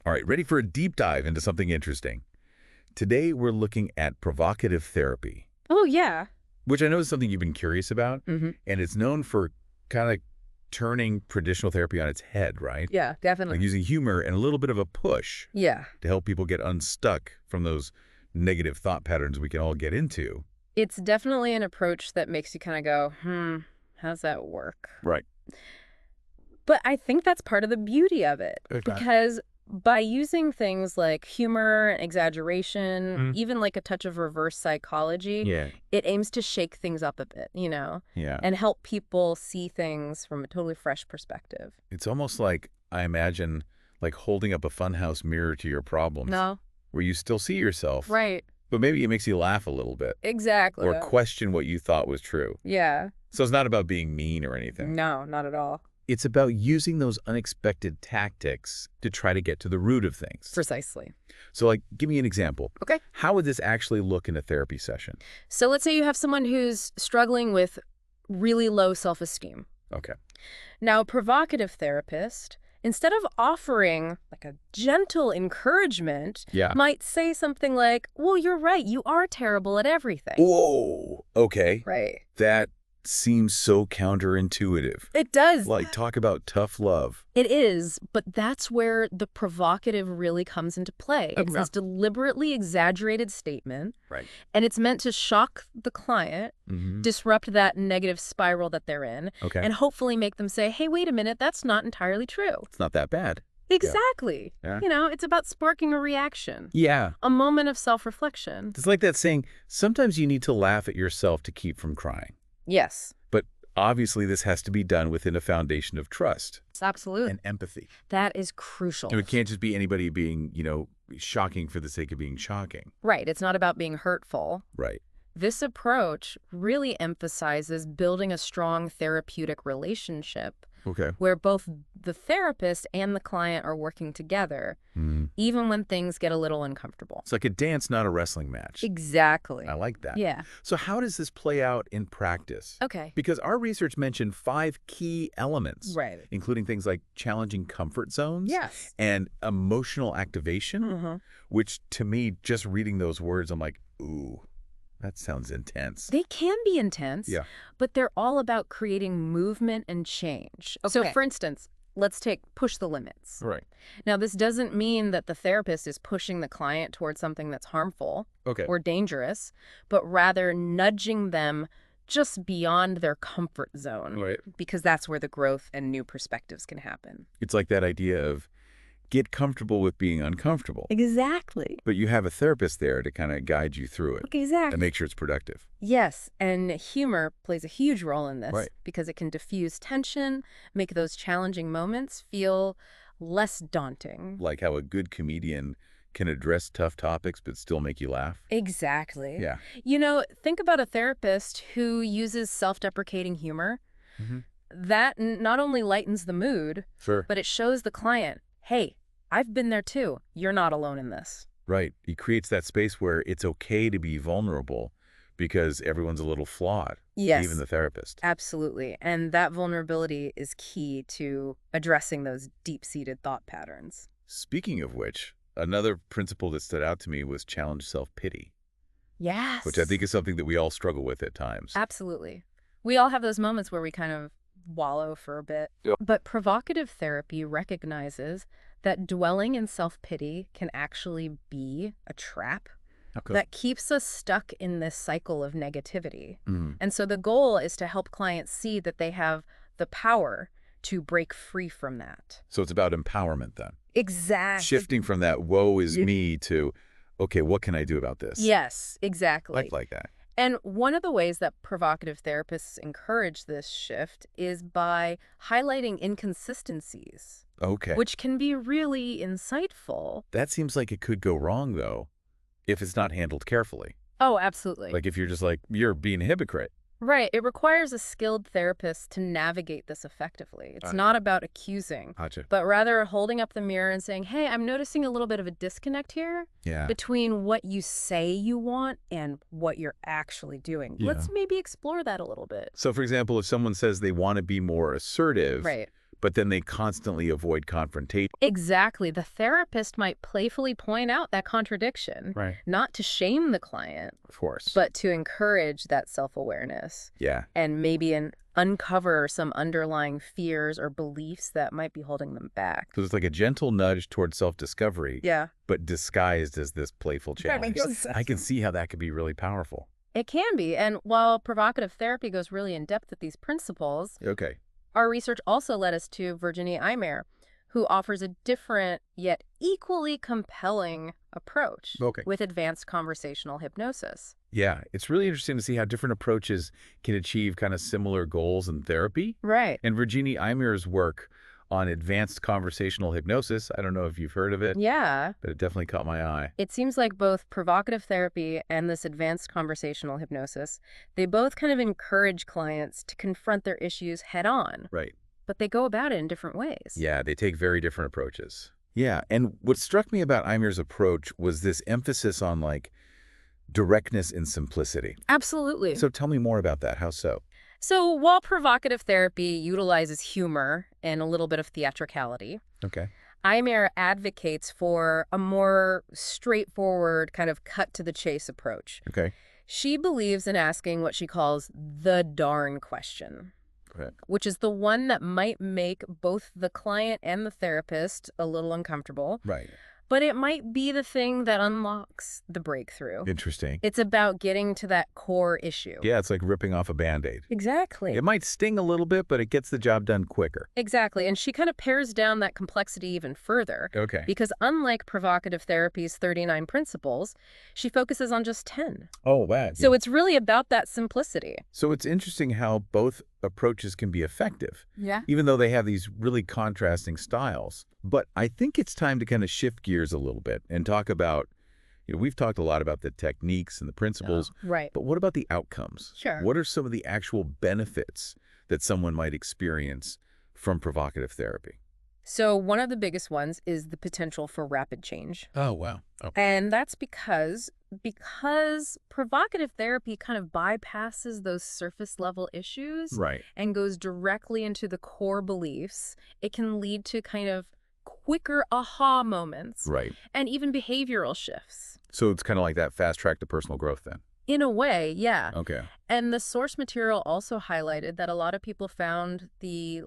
All right, ready for a deep dive into something interesting. Today, we're looking at provocative therapy. Oh, yeah. Which I know is something you've been curious about, Mm-hmm. and it's known for kind of turning traditional therapy on its head, right? Yeah, definitely. Like using humor and a little bit of a push Yeah. to help people get unstuck from those negative thought patterns we can all get into. It's definitely an approach that makes you kind of go, how's that work? Right. But I think that's part of the beauty of it. Okay. Because by using things like humor, exaggeration, even like a touch of reverse psychology, Yeah. it aims to shake things up a bit, Yeah. and help people see things from a totally fresh perspective. It's almost like, I imagine, like holding up a funhouse mirror to your problems. No. Where you still see yourself. Right. But maybe it makes you laugh a little bit. Exactly. Or question what you thought was true. Yeah. So it's not about being mean or anything. No, not at all. It's about using those unexpected tactics to try to get to the root of things. Precisely. So, like, give me an example. Okay. How would this actually look in a therapy session? So let's say you have someone who's struggling with really low self-esteem. Okay. Now, a provocative therapist, instead of offering like a gentle encouragement, Yeah. might say something like, well, you're right, you are terrible at everything. Whoa. Okay. Right. That seems so counterintuitive. It does. Like, talk about tough love. It is, but that's where the provocative really comes into play. It's this deliberately exaggerated statement, Right. and it's meant to shock the client, disrupt that negative spiral that they're in, Okay. and hopefully make them say, hey, wait a minute, that's not entirely true. It's not that bad. Exactly. Yeah. It's about sparking a reaction, Yeah. a moment of self-reflection. It's like that saying, sometimes you need to laugh at yourself to keep from crying. Yes. But obviously, this has to be done within a foundation of trust Absolutely. and empathy. That is crucial. And it can't just be anybody being, shocking for the sake of being shocking. Right. It's not about being hurtful. Right. This approach really emphasizes building a strong therapeutic relationship Okay. where both the therapist and the client are working together, even when things get a little uncomfortable. It's like a dance, not a wrestling match. Exactly. I like that. Yeah. So how does this play out in practice? Okay. Because our research mentioned 5 key elements, Right. including things like challenging comfort zones Yes. and emotional activation, which to me, just reading those words, I'm like, ooh, that sounds intense. They can be intense, Yeah. but they're all about creating movement and change. So, Okay. for instance, let's take push the limits. Right. Now, this doesn't mean that the therapist is pushing the client towards something that's harmful Okay. or dangerous, but rather nudging them just beyond their comfort zone, Right. because that's where the growth and new perspectives can happen. It's like that idea of get comfortable with being uncomfortable. Exactly. But you have a therapist there to kind of guide you through it Exactly. and make sure it's productive. Yes, and humor plays a huge role in this Right. because it can diffuse tension, make those challenging moments feel less daunting. Like how a good comedian can address tough topics but still make you laugh. Exactly. Yeah. Think about a therapist who uses self-deprecating humor. Mhm. That not only lightens the mood, Sure. but it shows the client, hey, I've been there too. You're not alone in this. Right. He creates that space where it's okay to be vulnerable because everyone's a little flawed. Yes. Even the therapist. Absolutely. And that vulnerability is key to addressing those deep-seated thought patterns. Speaking of which, another principle that stood out to me was challenge self-pity, Yes. which I think is something that we all struggle with at times. Absolutely. We all have those moments where we kind of wallow for a bit. Yep. But provocative therapy recognizes that dwelling in self-pity can actually be a trap Okay. that keeps us stuck in this cycle of negativity. Mhm. And so the goal is to help clients see that they have the power to break free from that. So it's about empowerment then. Exactly. Shifting from that woe is me to, okay, what can I do about this? Yes, exactly. Like that. And one of the ways that provocative therapists encourage this shift is by highlighting inconsistencies, Okay. which can be really insightful. That seems like it could go wrong, though, if it's not handled carefully. Oh, absolutely. Like if you're just like, you're being a hypocrite. Right. It requires a skilled therapist to navigate this effectively. It's not about accusing, Gotcha. but rather holding up the mirror and saying, hey, I'm noticing a little bit of a disconnect here Yeah. between what you say you want and what you're actually doing. Yeah. Let's maybe explore that a little bit. So, for example, if someone says they want to be more assertive, Right. but then they constantly avoid confrontation. Exactly. The therapist might playfully point out that contradiction, Right. not to shame the client, Of course. but to encourage that self-awareness. Yeah. And maybe uncover some underlying fears or beliefs that might be holding them back. So it's like a gentle nudge towards self-discovery, Yeah. but disguised as this playful challenge. makes sense. I can see how that could be really powerful. It can be. And while provocative therapy goes really in depth with these principles, Okay. our research also led us to Virginie, who offers a different yet equally compelling approach with advanced conversational hypnosis. Yeah, it's really interesting to see how different approaches can achieve kind of similar goals in therapy. Right. And Virginie Imer's work on advanced conversational hypnosis, I don't know if you've heard of it, Yeah. but it definitely caught my eye. It seems like both provocative therapy and this advanced conversational hypnosis, they both kind of encourage clients to confront their issues head on. Right. But they go about it in different ways. Yeah, they take very different approaches. Yeah, and what struck me about Imer's approach was this emphasis on like directness and simplicity. Absolutely. So tell me more about that. How so? So while provocative therapy utilizes humor and a little bit of theatricality, Okay. Imer advocates for a more straightforward, kind of cut-to-the-chase approach. Okay. She believes in asking what she calls the darn question, Correct. which is the one that might make both the client and the therapist a little uncomfortable, Right. but it might be the thing that unlocks the breakthrough. Interesting. It's about getting to that core issue. Yeah, it's like ripping off a Band-Aid. Exactly. It might sting a little bit, but it gets the job done quicker. Exactly. And she kind of pares down that complexity even further. Okay. Because unlike provocative therapy's 39 principles, she focuses on just 10. Oh, wow. So it's really about that simplicity. So it's interesting how both approaches can be effective, Yeah. even though they have these really contrasting styles. But I think it's time to kind of shift gears a little bit and talk about, we've talked a lot about the techniques and the principles, Right. but what about the outcomes? Sure. What are some of the actual benefits that someone might experience from provocative therapy? So one of the biggest ones is the potential for rapid change. Oh, wow. Okay. And that's because provocative therapy kind of bypasses those surface level issues Right. and goes directly into the core beliefs. It can lead to kind of quicker aha moments Right. and even behavioral shifts. So it's kind of like that fast track to personal growth then. In a way, yeah. Okay. And the source material also highlighted that a lot of people found the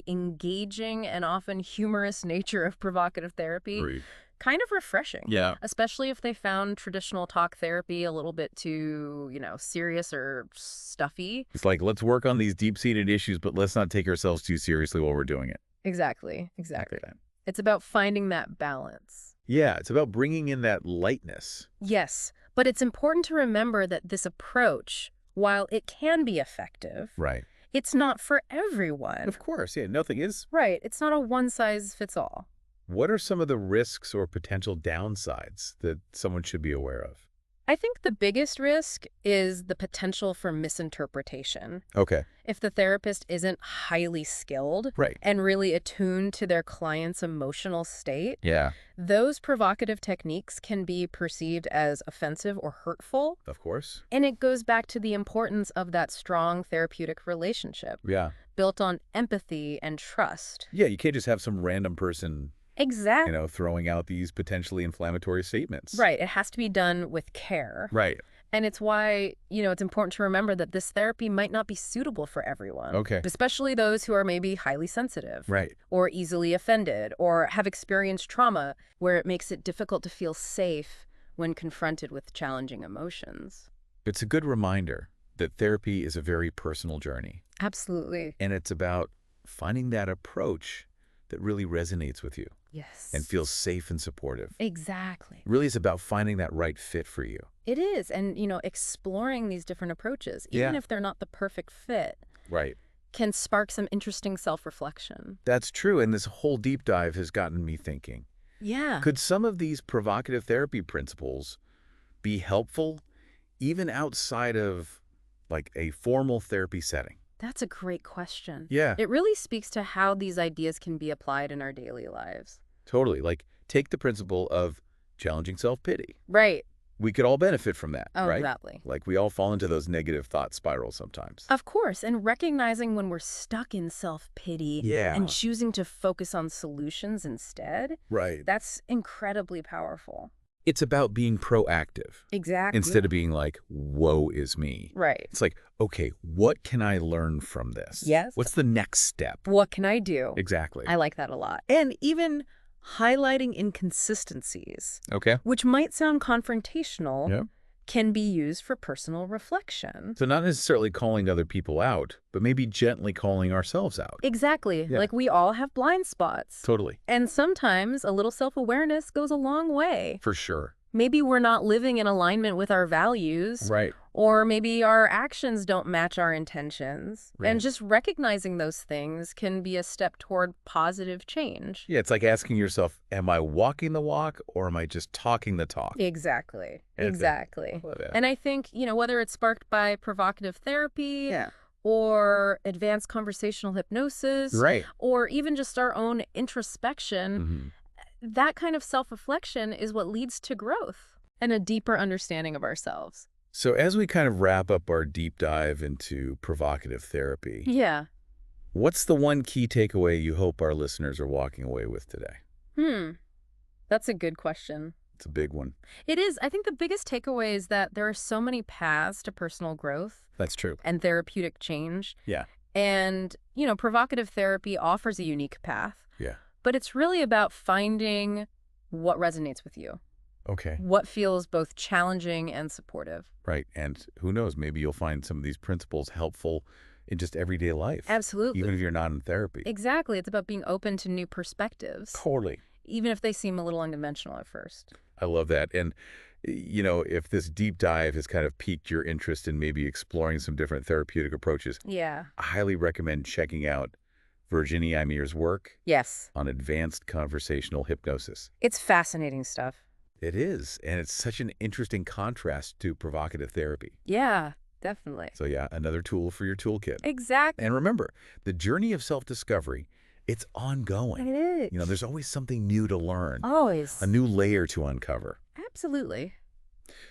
engaging and often humorous nature of provocative therapy Great. kind of refreshing. Yeah. Especially if they found traditional talk therapy a little bit too, serious or stuffy. It's like, let's work on these deep-seated issues, but let's not take ourselves too seriously while we're doing it. Exactly. Exactly. Okay. It's about finding that balance. Yeah, it's about bringing in that lightness. Yes, but it's important to remember that this approach, while it can be effective, Right. it's not for everyone. Of course, yeah, nothing is. Right. It's not a one-size-fits-all. What are some of the risks or potential downsides that someone should be aware of? I think the biggest risk is the potential for misinterpretation. Okay. If the therapist isn't highly skilled Right. and really attuned to their client's emotional state, Yeah, those provocative techniques can be perceived as offensive or hurtful. of course. And it goes back to the importance of that strong therapeutic relationship Yeah. built on empathy and trust. Yeah, you can't just have some random person, Exactly. throwing out these potentially inflammatory statements. Right. It has to be done with care. Right. And it's why, it's important to remember that this therapy might not be suitable for everyone. Okay. Especially those who are maybe highly sensitive. Right. Or easily offended or have experienced trauma where it makes it difficult to feel safe when confronted with challenging emotions. It's a good reminder that therapy is a very personal journey. Absolutely. And it's about finding that approach that really resonates with you Yes. and feels safe and supportive. Exactly. Really is about finding that right fit for you. It is. And, exploring these different approaches, even Yeah. if they're not the perfect fit, Right. can spark some interesting self-reflection. That's true. And this whole deep dive has gotten me thinking. Yeah. Could some of these provocative therapy principles be helpful even outside of like a formal therapy setting? That's a great question. Yeah, It really speaks to how these ideas can be applied in our daily lives. totally. Like take the principle of challenging self-pity. Right. we could all benefit from that, Oh, right? exactly. Like we all fall into those negative thought spirals sometimes. Of course, and recognizing when we're stuck in self-pity and choosing to focus on solutions instead, Right. that's incredibly powerful. It's about being proactive. Exactly. Instead of being like, woe is me. Right. It's like, okay, what can I learn from this? Yes. What's the next step? What can I do? Exactly. I like that a lot. And even highlighting inconsistencies, Okay. which might sound confrontational, Yeah. can be used for personal reflection. So not necessarily calling other people out, but maybe gently calling ourselves out. Exactly. Yeah. Like we all have blind spots. Totally. And sometimes a little self-awareness goes a long way. For sure. Maybe we're not living in alignment with our values. Right. Or maybe our actions don't match our intentions. Right. And just recognizing those things can be a step toward positive change. Yeah, it's like asking yourself, am I walking the walk or am I just talking the talk? Exactly. That's it. Exactly. Love that. And I think, whether it's sparked by provocative therapy or advanced conversational hypnosis, Right. or even just our own introspection, that kind of self-reflection is what leads to growth and a deeper understanding of ourselves. So as we kind of wrap up our deep dive into provocative therapy, Yeah. what's the one key takeaway you hope our listeners are walking away with today? That's a good question. It's a big one. It is. I think the biggest takeaway is that there are so many paths to personal growth. That's true. And therapeutic change. Yeah. And, provocative therapy offers a unique path. Yeah. But it's really about finding what resonates with you. Okay. What feels both challenging and supportive. Right. And who knows, maybe you'll find some of these principles helpful in just everyday life. Absolutely. Even if you're not in therapy. Exactly. It's about being open to new perspectives. Totally. Even if they seem a little unconventional at first. I love that. And, if this deep dive has kind of piqued your interest in maybe exploring some different therapeutic approaches, Yeah. I highly recommend checking out Virginie Imer's work Yes. on advanced conversational hypnosis. It's fascinating stuff. It is. And it's such an interesting contrast to provocative therapy. Yeah, definitely. So yeah, another tool for your toolkit. Exactly. And remember, the journey of self-discovery, it's ongoing. It is. There's always something new to learn. Always. A new layer to uncover. Absolutely.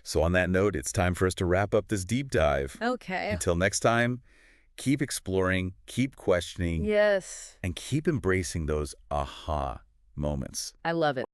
So on that note, it's time for us to wrap up this deep dive. Okay. Until next time, keep exploring, keep questioning, Yes. and keep embracing those aha moments. I love it.